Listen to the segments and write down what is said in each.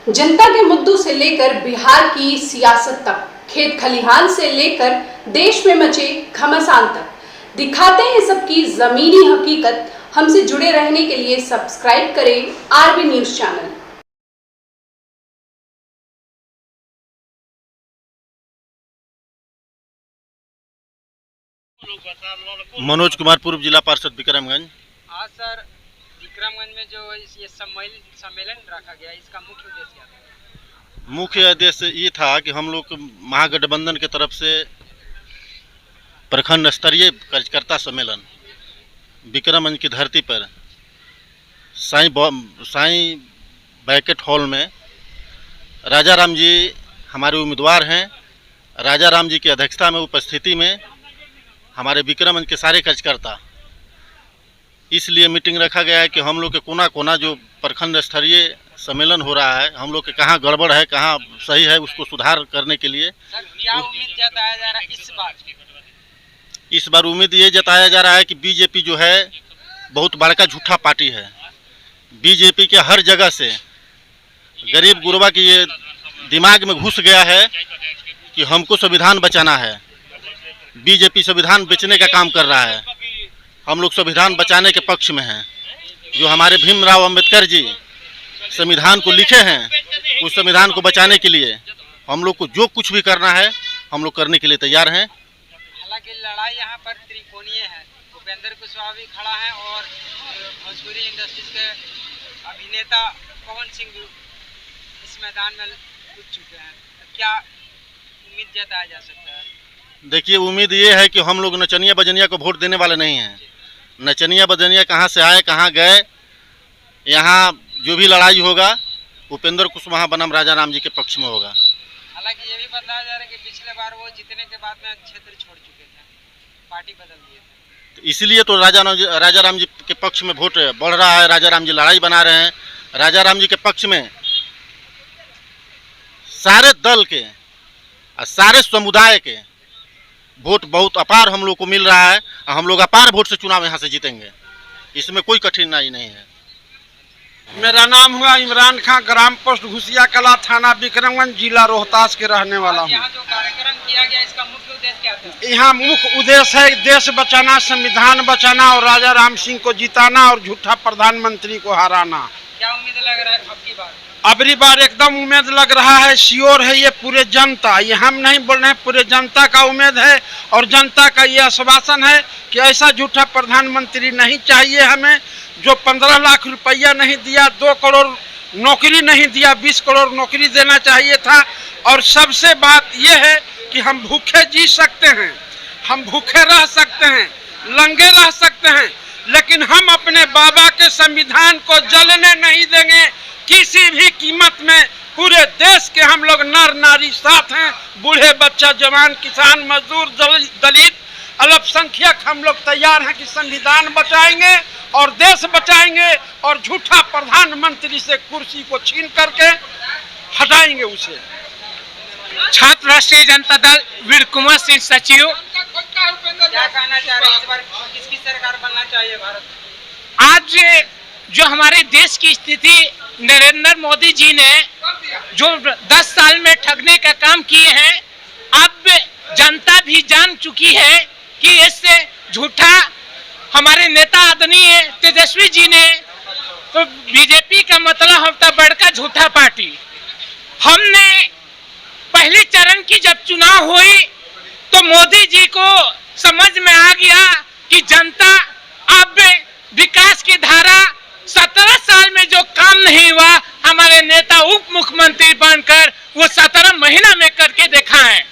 जनता के मुद्दों से लेकर बिहार की सियासत तक, खेत खलिहान से लेकर देश में मचे घमासान तक दिखाते हैं सबकी जमीनी हकीकत। हमसे जुड़े रहने के लिए सब्सक्राइब करें RB news channel. Manoj Kumar, पूर्व जिला पार्षद विक्रमगंज। हाँ सर, विक्रमगंज में जो ये सम्मेलन रखा गया, इसका मुख्य उद्देश्य क्या था? मुख्य उद्देश्य ये था कि हम लोग महागठबंधन की तरफ से प्रखंड स्तरीय कार्यकर्ता सम्मेलन विक्रमगंज की धरती पर साईं बैंकेट हॉल में राजा राम जी हमारे उम्मीदवार हैं। राजा राम जी की अध्यक्षता में उपस्थिति में हमारे विक्रमगंज के सारे कार्यकर्ता, इसलिए मीटिंग रखा गया है कि हम लोग के कोना कोना जो प्रखंड स्तरीय सम्मेलन हो रहा है, हम लोग के कहाँ गड़बड़ है, कहाँ सही है, उसको सुधार करने के लिए क्या उम्मीद जताया जा रहा है इस बार उम्मीद ये जताया जा रहा है कि बीजेपी जो है बहुत बड़का झूठा पार्टी है। बीजेपी के हर जगह से गरीब गुरबा की ये दिमाग में घुस गया है कि हमको संविधान बचाना है। बीजेपी संविधान बेचने का काम कर रहा है। हम लोग संविधान बचाने के पक्ष में हैं। जो हमारे भीमराव अंबेडकर जी संविधान को लिखे हैं, उस संविधान को बचाने के लिए हम लोग को जो कुछ भी करना है हम लोग करने के लिए तैयार हैं। हालांकि लड़ाई यहाँ पर त्रिकोणीय है। उपेंद्र कुशवाहा भी खड़ा है और भोजपुरी इंडस्ट्रीज के अभिनेता पवन सिंह भी इस मैदान में कूद चुके हैं। क्या उम्मीद जताया जा सकता है? देखिए, उम्मीद ये है कि हम लोग नचनिया बजनिया को वोट देने वाले नहीं हैं। नचनिया बजनिया कहाँ से आए, कहाँ गए। यहाँ जो भी लड़ाई होगा उपेंद्र कुशवाहा बनाम राजा राम जी के पक्ष में होगा। हालांकि ये भी बताया जा रहा है कि पिछले बार वो जीतने के बाद में क्षेत्र छोड़ चुके थे, पार्टी बदल दिए थे। इसलिए तो राजा राम जी के पक्ष में वोट बढ़ रहा है। राजा राम जी लड़ाई बना रहे हैं। राजा राम जी के पक्ष में सारे दल के और सारे समुदाय के वोट बहुत अपार हम लोग को मिल रहा है। हम लोग अपार वोट से चुनाव यहाँ से जीतेंगे, इसमें कोई कठिनाई नहीं है। मेरा नाम हुआ इमरान खां, ग्राम पोस्ट घुसिया कला, थाना विक्रमगंज, जिला रोहतास के रहने वाला हूँ। यहाँ जो कार्यक्रम किया गया, इसका मुख्य उद्देश्य क्या था? यहाँ मुख्य उद्देश्य है देश बचाना, संविधान बचाना और राजा राम सिंह को जिताना और झूठा प्रधानमंत्री को हराना। क्या उम्मीद लग रहा है आपकी बार? अबरी बार एकदम उम्मीद लग रहा है, श्योर है। ये पूरे जनता, ये हम नहीं बोल रहे हैं, पूरे जनता का उम्मीद है और जनता का ये आश्वासन है कि ऐसा झूठा प्रधानमंत्री नहीं चाहिए हमें, जो 15 लाख रुपया नहीं दिया, 2 करोड़ नौकरी नहीं दिया, 20 करोड़ नौकरी देना चाहिए था। और सबसे बात यह है कि हम भूखे जी सकते हैं, हम भूखे रह सकते हैं, नंगे रह सकते हैं, लेकिन हम अपने बाबा के संविधान को जलने नहीं देंगे किसी भी कीमत में। पूरे देश के हम लोग नर नारी साथ हैं, बूढ़े बच्चा जवान किसान मजदूर दलित अल्पसंख्यक, हम लोग तैयार हैं कि संविधान बचाएंगे और देश बचाएंगे और झूठा प्रधानमंत्री से कुर्सी को छीन करके हटाएंगे उसे। छात्र राष्ट्रीय जनता दल वीर कुमार सिंह सचिव। क्या कहना चाह रहे हैं इस बार किसकी सरकार बनना चाहिए भारत? आज जो हमारे देश की स्थिति नरेंद्र मोदी जी ने जो 10 साल में ठगने का काम किए हैं, अब जनता भी जान चुकी है कि इससे झूठा हमारे नेता आदरणीय तेजस्वी जी ने, तो बीजेपी का मतलब होता बड़का झूठा पार्टी। हमने पहले चरण की जब चुनाव हुई तो मोदी जी को समझ में आ गया कि जनता अब विकास की धारा 17 साल में जो काम नहीं हुआ, हमारे नेता उप मुख्यमंत्री बनकर वो 17 महीना में करके देखा है।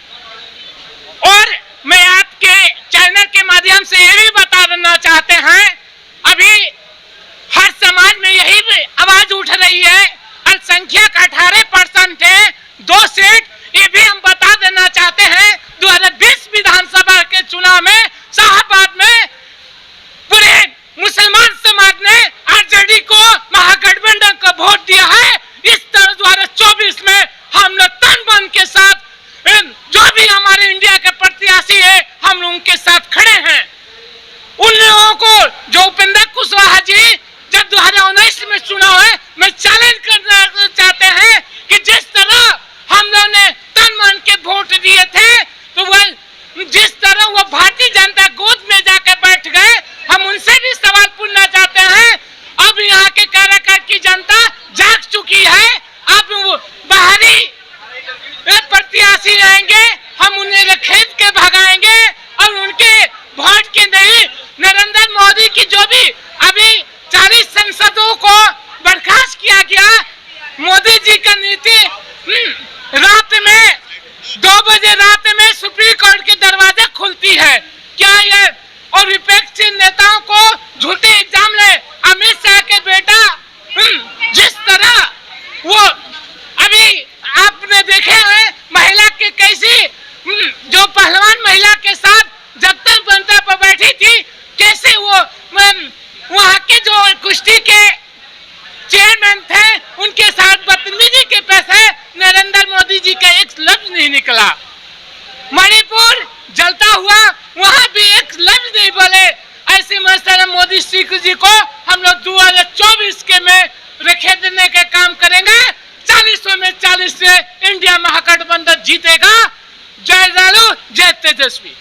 और मैं आपके चैनल के माध्यम से ये भी बता देना चाहते हैं, अभी हर समाज में यही आवाज उठ रही है, अल्पसंख्यक 18% है, 2 सीट। ये भी हम बता देना चाहते हैं, 2020 विधानसभा के चुनाव में शाहबाद में पूरे मुसलमान समाज ने आरजेडी को, महागठबंधन को वोट दिया है। इस तरह 2024 में हम लोग तन मन के साथ जो भी हमारे इंडिया के प्रत्याशी है, हम लोग उनके साथ खड़े हैं। उन लोगों को जो उपेंद्र कुशवाहा जी जब 2019 में चुनाव है, मैं चैलेंज करना चाहते हैं मोदी जी का नीति रात में 2 बजे रात में सुप्रीम कोर्ट के दरवाजे खुलती है। क्या ये और विपक्षी नेताओं को झूठे एग्जाम ले अमित शाह के बेटा जिस तरह वो अभी आपने देखे हैं महिला के कैसी जो पहलवान महिला के साथ जगदल बनता पर बैठी थी, कैसे वो वहाँ के जो कुश्ती के चेयरमैन थे उनके साथ बदतमीजी के पैसे नरेंद्र मोदी जी का एक लफ्ज नहीं निकला। मणिपुर जलता हुआ वहाँ भी एक लफ्ज नहीं बोले। ऐसे मसला मोदी जी को हम लोग 2024 के में रखे देने का काम करेंगे। 40 में 40 से इंडिया महागठबंधन जीतेगा। जय लालू जय तेजस्वी।